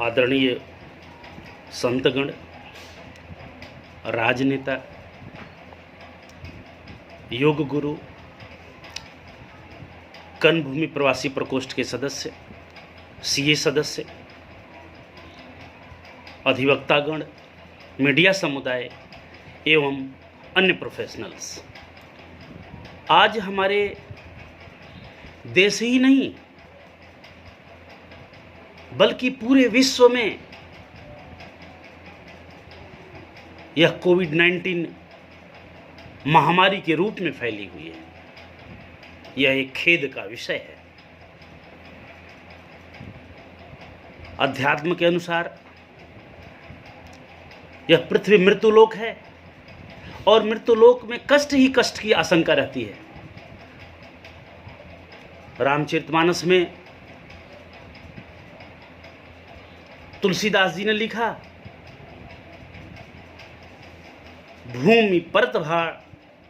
आदरणीय संतगण, राजनेता, योग गुरु, कर्मभूमि प्रवासी प्रकोष्ठ के सदस्य, सीए सदस्य, अधिवक्तागण, मीडिया समुदाय एवं अन्य प्रोफेशनल्स, आज हमारे देश ही नहीं बल्कि पूरे विश्व में यह कोविड-19 महामारी के रूप में फैली हुई है। यह एक खेद का विषय है। अध्यात्म के अनुसार यह पृथ्वी मृत्युलोक है और मृत्युलोक में कष्ट ही कष्ट की आशंका रहती है। रामचरितमानस में तुलसीदास जी ने लिखा, भूमि परत भार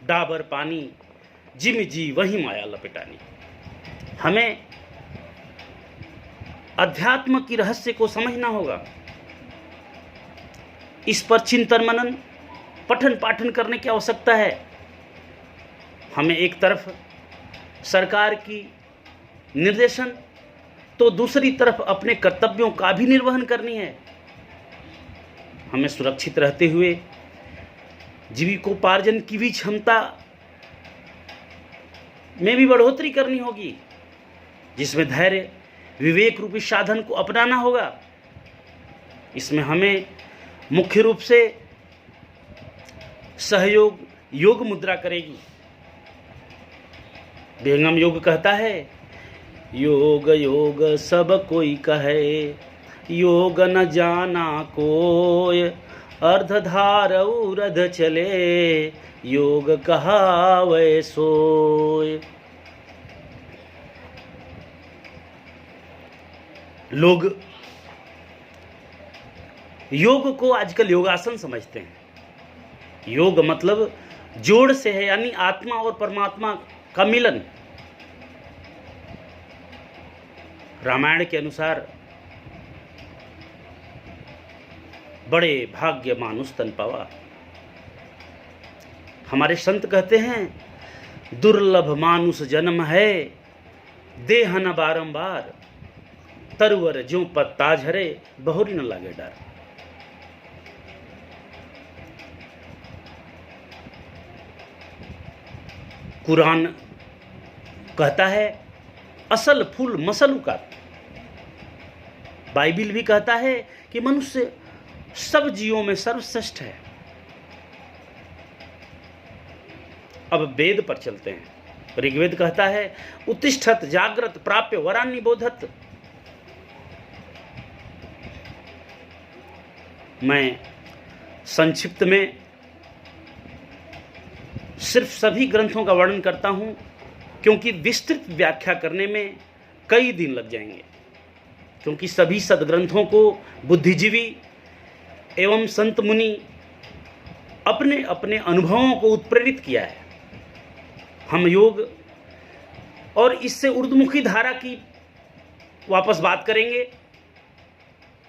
डाबर पानी, जिम जी वही माया लपेटानी। हमें अध्यात्म की रहस्य को समझना होगा। इस पर चिंतन मनन पठन पाठन करने की आवश्यकता है। हमें एक तरफ सरकार की निर्देशन तो दूसरी तरफ अपने कर्तव्यों का भी निर्वहन करनी है। हमें सुरक्षित रहते हुए जीविकोपार्जन की भी क्षमता में भी बढ़ोतरी करनी होगी, जिसमें धैर्य विवेक रूपी साधन को अपनाना होगा। इसमें हमें मुख्य रूप से सहयोग योग मुद्रा करेगी। विहंगम योग कहता है, योग योग सब कोई कहे, योग न जाना कोय, अर्धधार उरध चले, योग कहावै सोय। लोग योग को आजकल योगासन समझते हैं। योग मतलब जोड़ से है, यानी आत्मा और परमात्मा का मिलन। रामायण के अनुसार बड़े भाग्य मानुष तन पावा। हमारे संत कहते हैं, दुर्लभ मानुष जन्म है, देह न बारंबार, तरवर ज्यों पत्ता झरे, बहुरी न लागे डर। कुरान कहता है, असल फूल मसल उकात। बाइबिल भी कहता है कि मनुष्य सब जीवों में सर्वश्रेष्ठ है। अब वेद पर चलते हैं। ऋग्वेद कहता है, उत्तिष्ठत जाग्रत प्राप्य वरान्नि बोधत। मैं संक्षिप्त में सिर्फ सभी ग्रंथों का वर्णन करता हूं, क्योंकि विस्तृत व्याख्या करने में कई दिन लग जाएंगे। क्योंकि सभी सदग्रंथों को बुद्धिजीवी एवं संत मुनि अपने अपने अनुभवों को उत्प्रेरित किया है। हम योग और इससे ऊर्ध्वमुखी धारा की वापस बात करेंगे।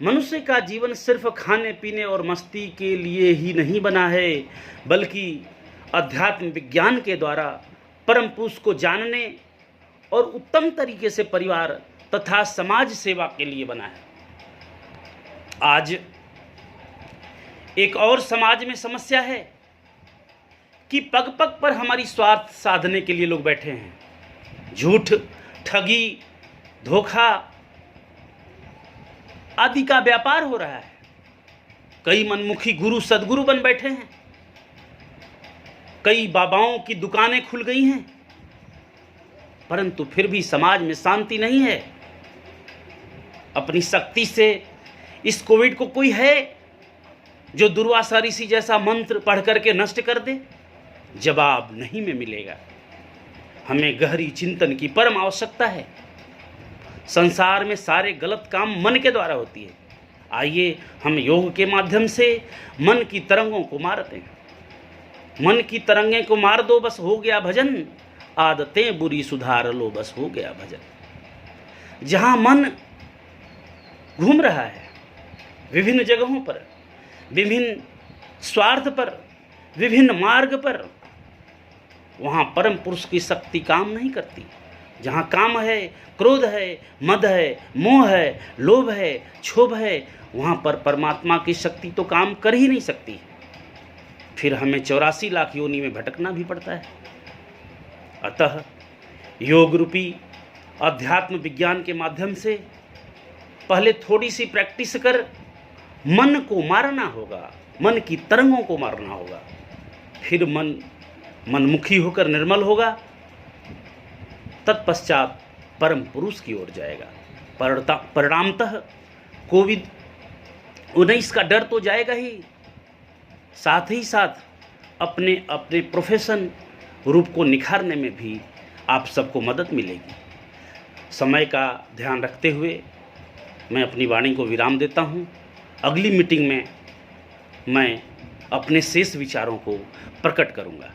मनुष्य का जीवन सिर्फ खाने पीने और मस्ती के लिए ही नहीं बना है, बल्कि अध्यात्म विज्ञान के द्वारा परम पुरुष को जानने और उत्तम तरीके से परिवार तथा समाज सेवा के लिए बना है। आज एक और समाज में समस्या है कि पग पग पर हमारी स्वार्थ साधने के लिए लोग बैठे हैं। झूठ, ठगी, धोखा आदि का व्यापार हो रहा है। कई मनमुखी गुरु सदगुरु बन बैठे हैं। कई बाबाओं की दुकानें खुल गई हैं, परंतु फिर भी समाज में शांति नहीं है। अपनी शक्ति से इस कोविड को कोई है जो दुर्वासा ऋषि जैसा मंत्र पढ़ करके नष्ट कर दे? जवाब नहीं में मिलेगा। हमें गहरी चिंतन की परम आवश्यकता है। संसार में सारे गलत काम मन के द्वारा होती है। आइए हम योग के माध्यम से मन की तरंगों को मारते हैं। मन की तरंगें को मार दो, बस हो गया भजन। आदतें बुरी सुधार लो, बस हो गया भजन। जहां मन घूम रहा है विभिन्न जगहों पर, विभिन्न स्वार्थ पर, विभिन्न मार्ग पर, वहाँ परम पुरुष की शक्ति काम नहीं करती। जहाँ काम है, क्रोध है, मद है, मोह है, लोभ है, क्षोभ है, वहाँ पर परमात्मा की शक्ति तो काम कर ही नहीं सकती। फिर हमें 84 लाख योनि में भटकना भी पड़ता है। अतः योग रूपी अध्यात्म विज्ञान के माध्यम से पहले थोड़ी सी प्रैक्टिस कर मन को मारना होगा, मन की तरंगों को मारना होगा। फिर मन मनमुखी होकर निर्मल होगा, तत्पश्चात परम पुरुष की ओर जाएगा। परिणामतः कोविड-19 का डर तो जाएगा ही, साथ ही साथ अपने अपने प्रोफेशन रूप को निखारने में भी आप सबको मदद मिलेगी। समय का ध्यान रखते हुए मैं अपनी वाणी को विराम देता हूँ। अगली मीटिंग में मैं अपने शेष विचारों को प्रकट करूँगा।